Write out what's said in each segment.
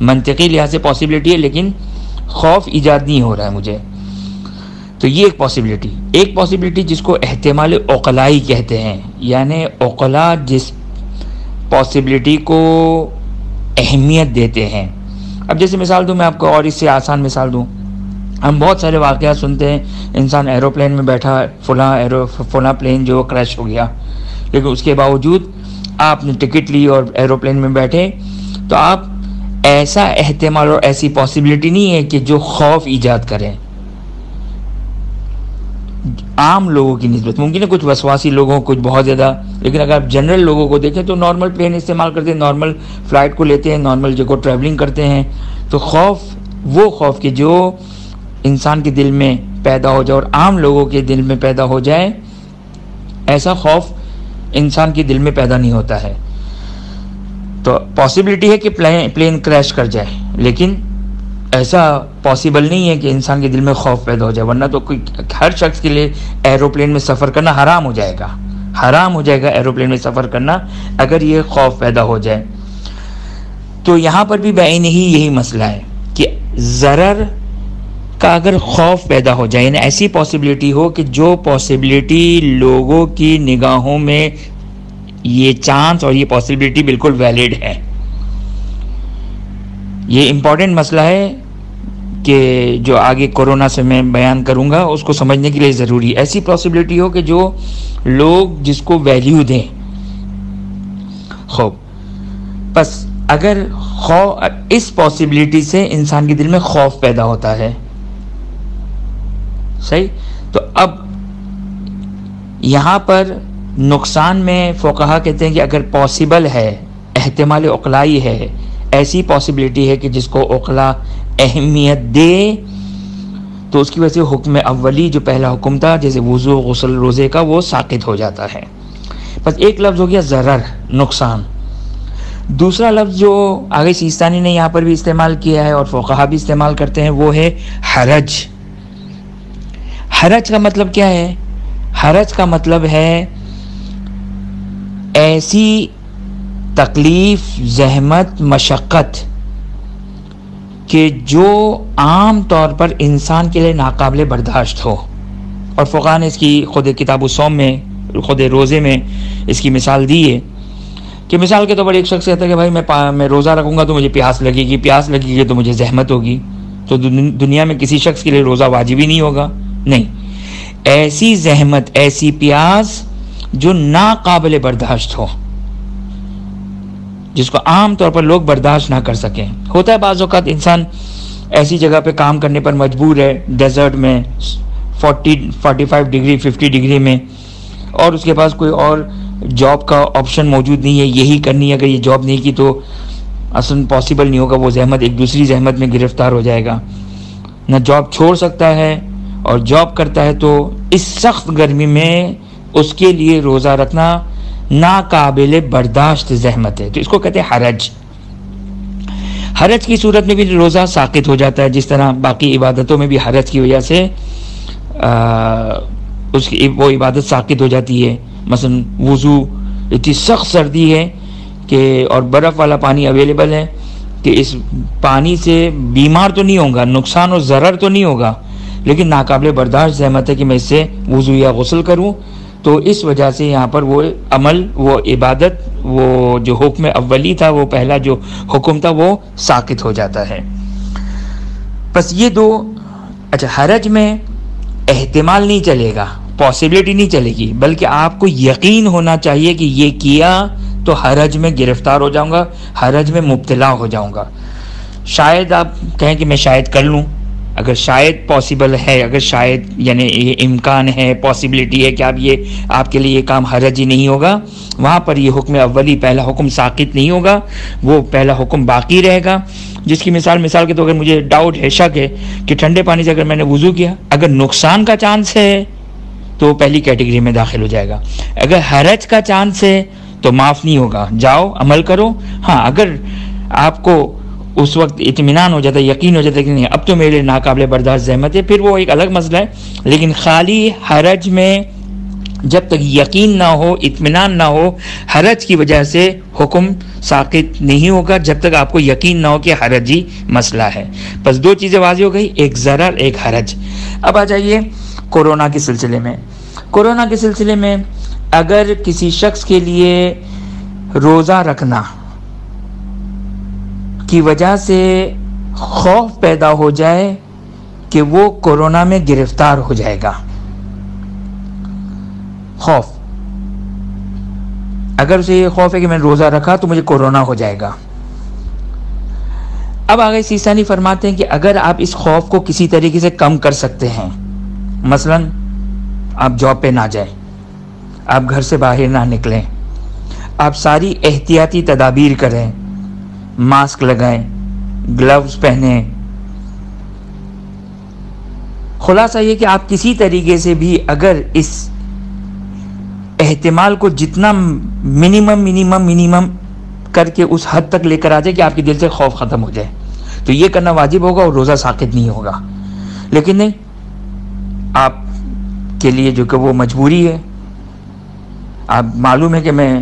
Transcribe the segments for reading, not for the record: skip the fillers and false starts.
منطقی لحاظ سے پاسبلٹی ہے، لیکن خوف ایجاد نہیں ہو رہا ہے مجھے. تو یہ ایک پاسبلٹی جس کو احتمال عقلائی کہتے ہیں، یعنی عقلا جس پاسبلٹی کو اہمیت دیتے ہیں. اب جیسے مثال دوں میں آپ کو، اور اس سے آسان مثال دوں. ہم بہت سارے واقعات سنتے ہیں، انسان ایروپلین میں بیٹھا، فلاں پلین جو کریش ہو گیا، لیکن اس کے باوجود آپ نے ٹکٹ لی اور ایروپلین میں بیٹھے. تو آپ ایسا احتمال اور ایسی پاسبلٹی نہیں ہے کہ جو خوف ایجاد کریں. عام لوگوں کی نسبت ممکن ہے کچھ وسواسی لوگوں، کچھ بہت زیادہ، لیکن اگر آپ جنرل لوگوں کو دیکھیں تو نارمل پلین استعمال کرتے ہیں، نارمل فلائٹ کو لیتے ہیں، نارمل جگہ ٹریولنگ کرتے ہیں. تو وہ خوف کہ جو انسان کے دل میں پیدا ہو جائے اور عام لوگوں کے دل میں پیدا ہو جائے، ایسا خوف انسان کے دل میں پیدا نہیں ہوتا ہے. تو پاسبلٹی ہے کہ پلین کریش کر جائے، لیکن ایسا پاسبل نہیں ہے کہ انسان کے دل میں خوف پیدا ہو جائے، ورنہ تو ہر شخص کے لیے ایروپلین میں سفر کرنا حرام ہو جائے گا ایروپلین میں سفر کرنا اگر یہ خوف پیدا ہو جائے. تو یہاں پر بھی بعین ہی یہی مسئلہ ہے کہ ضرر کا اگر خوف پیدا ہو جائے، یعنی ایسی پاسبلٹی ہو کہ جو پاسبلٹی لوگوں کی نگاہوں میں یہ چانس اور یہ پاسبلٹی بالکل ویلڈ ہے. یہ امپورٹنٹ مسئلہ ہے کہ جو آگے کورونا سے میں بیان کروں گا اس کو سمجھنے کے لیے ضروری. ایسی پاسبلٹی ہو کہ جو لوگ جس کو ویلیو دیں. خوب بس اگر اس پاسبلٹی سے انسان کے دل میں خوف پیدا ہوتا ہے، صحیح. تو اب یہاں پر نقصان میں فقہا کہتے ہیں کہ اگر پاسبل ہے، احتمال عقلائی ہے، ایسی پاسبلٹی ہے کہ جس کو عقلا اہمیت دے، تو اس کی وجہ سے حکم اولی جو پہلا حکم تھا جیسے وضو، غسل، روزے کا، وہ ساقط ہو جاتا ہے. بس ایک لفظ ہو گیا ضرر، نقصان. دوسرا لفظ جو آگے سیستانی نے یہاں پر بھی استعمال کیا ہے اور فقہا بھی استعمال کرتے ہیں، وہ ہے حرج. حرج کا مطلب کیا ہے؟ حرج کا مطلب ہے ایسی تکلیف، زحمت، مشقت کہ جو عام طور پر انسان کے لیے ناقابل برداشت ہو. اور فقہا نے اس کی خود کتاب الصوم میں، خود روزے میں اس کی مثال دی ہے کہ مثال کے طور پر ایک شخص کہتا ہے کہ بھائی میں روزہ رکھوں گا تو مجھے پیاس لگے گی تو مجھے زحمت ہوگی. تو دنیا میں کسی شخص کے لیے روزہ واجب ہی نہیں ہوگا؟ نہیں. ایسی زحمت، ایسی پیاس جو ناقابل برداشت ہو، جس کو عام طور پر لوگ برداشت نہ کر سکیں. ہوتا ہے بعض اوقات انسان ایسی جگہ پہ کام کرنے پر مجبور ہے، ڈیزرٹ میں 45 ڈگری 50 ڈگری میں، اور اس کے پاس کوئی اور جاب کا آپشن موجود نہیں ہے، یہی کرنی ہے. اگر یہ جاب نہیں کی تو اصلا پاسبل نہیں ہوگا، وہ زحمت ایک دوسری زحمت میں گرفتار ہو جائے گا. نہ جاب چھوڑ سکتا ہے، اور جاب کرتا ہے تو اس سخت گرمی میں اس کے لیے روزہ رکھنا ناقابل برداشت زحمت ہے. تو اس کو کہتے ہیں حرج. حرج کی صورت میں بھی روزہ ساقط ہو جاتا ہے، جس طرح باقی عبادتوں میں بھی حرج کی وجہ سے وہ عبادت ساقط ہو جاتی ہے. مثلا وضو، اتنی سخت سردی ہے کہ اور برف والا پانی اویلیبل ہے کہ اس پانی سے بیمار تو نہیں ہوگا، نقصان اور ضرر تو نہیں ہوگا، لیکن ناقابل برداشت زحمت ہے کہ میں اس سے وضو یا غسل کروں. تو اس وجہ سے یہاں پر وہ عمل، وہ عبادت، وہ جو حکم اولی تھا، وہ پہلا جو حکم تھا، وہ ساقط ہو جاتا ہے. بس یہ دو. اچھا، حرج میں احتمال نہیں چلے گا، پاسبلٹی نہیں چلے گی، بلکہ آپ کو یقین ہونا چاہیے کہ یہ کیا تو حرج میں گرفتار ہو جاؤں گا، حرج میں مبتلا ہو جاؤں گا. شاید آپ کہیں کہ میں شاید کر لوں. اگر شاید پاسبل ہے، اگر شاید یعنی یہ امکان ہے، پاسبلٹی ہے کہ آپ کے لیے یہ کام حرج ہی نہیں ہوگا، وہاں پر یہ حکم اولی، پہلا حکم ساقط نہیں ہوگا، وہ پہلا حکم باقی رہے گا. جس کی مثال کے تو اگر مجھے ڈاؤٹ ہے، شک ہے کہ ٹھنڈے پانی سے اگر میں نے وضو کیا، اگر نقصان کا چانس ہے تو پہلی کیٹیگری میں داخل ہو جائے گا. اگر حرج کا چانس ہے تو معاف نہیں ہوگا، جاؤ عمل کرو. ہاں، اگر آپ کو اس وقت اطمینان ہو جاتا ہے، یقین ہو جاتا ہے کہ نہیں اب تو میرے لیے ناقابل برداشت زحمت ہے، پھر وہ ایک الگ مسئلہ ہے. لیکن خالی حرج میں جب تک یقین نہ ہو، اطمینان نہ ہو حرج کی وجہ سے حکم ساقط نہیں ہوگا، جب تک آپ کو یقین نہ ہو کہ حرجی مسئلہ ہے۔ بس دو چیزیں واضح ہو گئی، ایک ضرر ایک حرج۔ اب آ جائیے کورونا کے سلسلے میں۔ کورونا کے سلسلے میں اگر کسی شخص کے لیے روزہ رکھنا کی وجہ سے خوف پیدا ہو جائے کہ وہ کورونا میں گرفتار ہو جائے گا، خوف، اگر اسے یہ خوف ہے کہ میں نے روزہ رکھا تو مجھے کورونا ہو جائے گا۔ اب آگے سیستانی فرماتے ہیں کہ اگر آپ اس خوف کو کسی طریقے سے کم کر سکتے ہیں، مثلا آپ جاب پہ نہ جائیں، آپ گھر سے باہر نہ نکلیں، آپ ساری احتیاطی تدابیر کریں، ماسک لگائیں، گلوز پہنیں، خلاصہ یہ کہ آپ کسی طریقے سے بھی اگر اس احتمال کو جتنا منیمم کر کے اس حد تک لے کر آ جائے کہ آپ کے دل سے خوف ختم ہو جائے، تو یہ کرنا واجب ہوگا اور روزہ ساقط نہیں ہوگا۔ لیکن نہیں، آپ کے لیے جو کہ وہ مجبوری ہے، آپ معلوم ہے کہ میں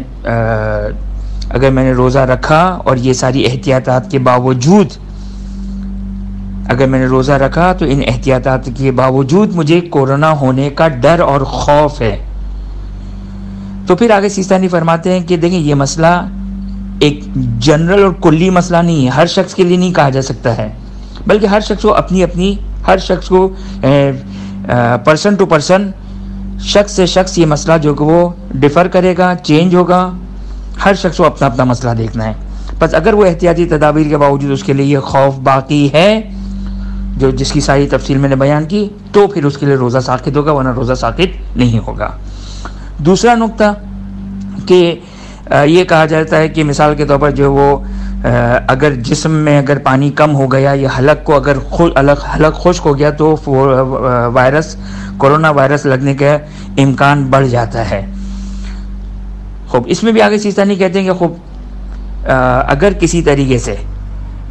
اگر میں نے روزہ رکھا اور یہ ساری احتیاطات کے باوجود اگر میں نے روزہ رکھا تو ان احتیاطات کے باوجود مجھے کورونا ہونے کا ڈر اور خوف ہے، تو پھر آگے سیستانی فرماتے ہیں کہ دیکھیں یہ مسئلہ ایک جنرل اور کلی مسئلہ نہیں ہے، ہر شخص کے لیے نہیں کہا جا سکتا ہے، بلکہ ہر شخص کو ہر شخص کو پرسن ٹو پرسن، شخص سے شخص یہ مسئلہ جو کہ وہ ڈیفر کرے گا، چینج ہوگا، ہر شخص کو اپنا اپنا مسئلہ دیکھنا ہے۔ بس اگر وہ احتیاطی تدابیر کے باوجود اس کے لیے یہ خوف باقی ہے جو جس کی ساری تفصیل میں نے بیان کی، تو پھر اس کے لیے روزہ ساقط ہوگا، ورنہ روزہ ساقط نہیں ہوگا۔ دوسرا نقطہ کہ یہ کہا جاتا ہے کہ مثال کے طور پر جو وہ اگر جسم میں اگر پانی کم ہو گیا یا حلق کو اگر حلق خشک ہو گیا تو کورونا وائرس لگنے کا امکان بڑھ جاتا ہے۔ خوب اس میں بھی آگے سیستانی کہتے ہیں کہ خوب اگر کسی طریقے سے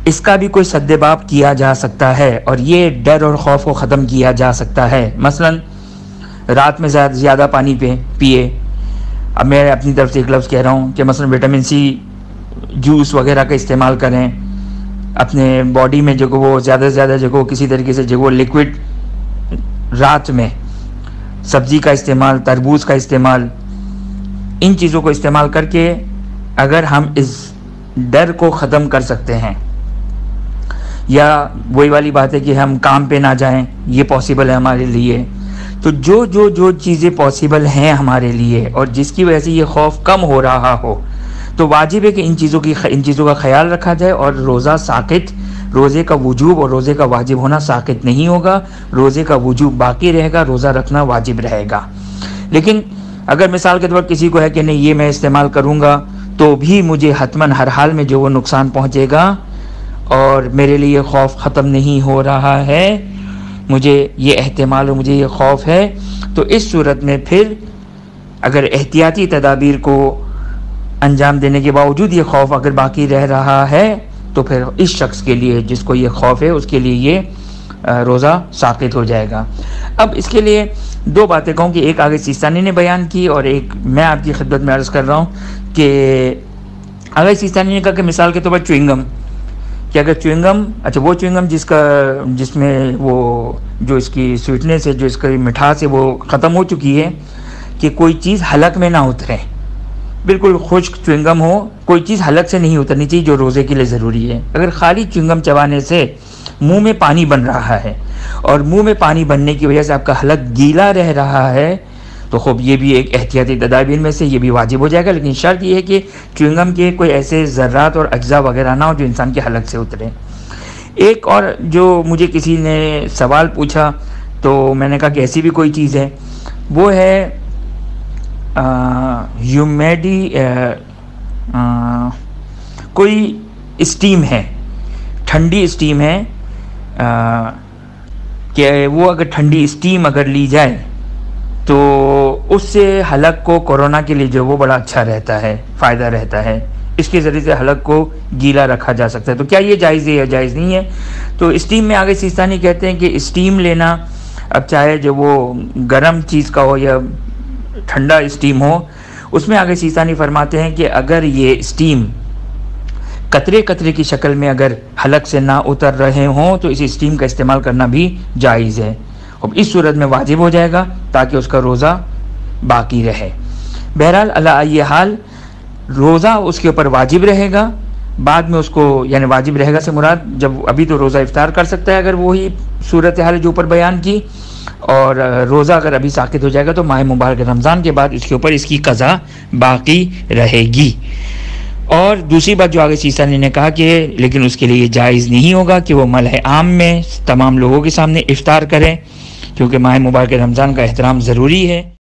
اس کا بھی کوئی سد باب کیا جا سکتا ہے اور یہ ڈر اور خوف کو ختم کیا جا سکتا ہے، مثلا رات میں زیادہ پانی پیے۔ اب میں اپنی طرف سے ایک لفظ کہہ رہا ہوں کہ مثلا وٹامن سی جوس وغیرہ کا استعمال کریں، اپنے باڈی میں جو کہ وہ زیادہ سے زیادہ جو کسی طریقے سے جو وہ لیکوڈ رات میں سبزی کا استعمال، تربوز کا استعمال، ان چیزوں کو استعمال کر کے اگر ہم اس ڈر کو ختم کر سکتے ہیں، یا وہی والی بات ہے کہ ہم کام پہ نہ جائیں، یہ پاسبل ہے ہمارے لیے، تو جو چیزیں پاسبل ہیں ہمارے لیے اور جس کی وجہ سے یہ خوف کم ہو رہا ہو، تو واجب ہے کہ ان چیزوں کا خیال رکھا جائے، اور روزے کا وجوب اور روزے کا واجب ہونا ساقط نہیں ہوگا، روزے کا وجوب باقی رہے گا، روزہ رکھنا واجب رہے گا۔ لیکن اگر مثال کے طور پر کسی کو ہے کہ نہیں یہ میں استعمال کروں گا تو بھی مجھے حتماً ہر حال میں جو وہ نقصان پہنچے گا اور میرے لیے خوف ختم نہیں ہو رہا ہے، مجھے یہ احتمال اور مجھے یہ خوف ہے، تو اس صورت میں پھر اگر احتیاطی تدابیر کو انجام دینے کے باوجود یہ خوف اگر باقی رہ رہا ہے تو پھر اس شخص کے لیے جس کو یہ خوف ہے اس کے لیے یہ روزہ ساقط ہو جائے گا۔ اب اس کے لیے دو باتیں کہوں کہ ایک آگے سیستانی نے بیان کی اور ایک میں آپ کی خدمت میں عرض کر رہا ہوں کہ آگے سیستانی نے کہا کہ مثال کے طور پر چوئنگم، کہ اگر چوئنگم وہ چوئنگم جس میں وہ جو اس کی سویٹنس ہے، جو اس کی مٹھاس ہے وہ ختم ہو چکی ہے، کہ کوئی چیز حلق میں نہ اترے، بالکل خشک چوئنگم ہو، کوئی چیز حلق سے نہیں اترنی چاہیے جو روزے کے لیے ضروری ہے۔ اگر خالی چوئنگم چبانے سے منہ میں پانی بن رہا ہے اور منہ میں پانی بننے کی وجہ سے آپ کا حلق گیلا رہ رہا ہے تو خوب یہ بھی ایک احتیاطی تدابیر میں سے یہ بھی واجب ہو جائے گا، لیکن شرط یہ ہے کہ چوئنگم کے کوئی ایسے ذرات اور اجزاء وغیرہ نہ ہو جو انسان کے حلق سے اترے۔ ایک اور جو مجھے کسی نے سوال پوچھا تو میں نے کہا کہ ایسی بھی کوئی چیز ہے، وہ ہے کوئی اسٹیم ہے، ٹھنڈی اسٹیم ہے، کہ وہ اگر ٹھنڈی اسٹیم اگر لی جائے تو اس سے حلق کو کورونا کے لیے جو وہ بڑا اچھا رہتا ہے، فائدہ رہتا ہے، اس کے ذریعے سے حلق کو گیلا رکھا جا سکتا ہے۔ تو کیا یہ جائز ہے یا جائز نہیں ہے؟ تو اسٹیم میں آگے سیستانی کہتے ہیں کہ اسٹیم لینا اب چاہے جو وہ گرم چیز کا ہو یا ٹھنڈا اسٹیم ہو، اس میں آگے سیستانی فرماتے ہیں کہ اگر یہ اسٹیم قطرے قطرے کی شکل میں اگر حلق سے نہ اتر رہے ہوں تو اس اسٹیم کا استعمال کرنا بھی جائز ہے، اب اس صورت میں واجب ہو جائے گا تاکہ اس کا روزہ باقی رہے۔ بہرحال علی ای حال روزہ اس کے اوپر واجب رہے گا، بعد میں اس کو یعنی واجب رہے گا سے مراد جب ابھی تو روزہ افطار کر سکتا ہے اگر وہی صورتحال جو اوپر بیان کی، اور روزہ اگر ابھی ساقط ہو جائے گا تو ماہ مبارک رمضان کے بعد اس کے اوپر اس کی قضا باقی رہے گی۔ اور دوسری بات جو آگے سیستانی نے کہا کہ لیکن اس کے لیے یہ جائز نہیں ہوگا کہ وہ ملح عام میں تمام لوگوں کے سامنے افطار کریں، کیونکہ ماہ مبارک رمضان کا احترام ضروری ہے۔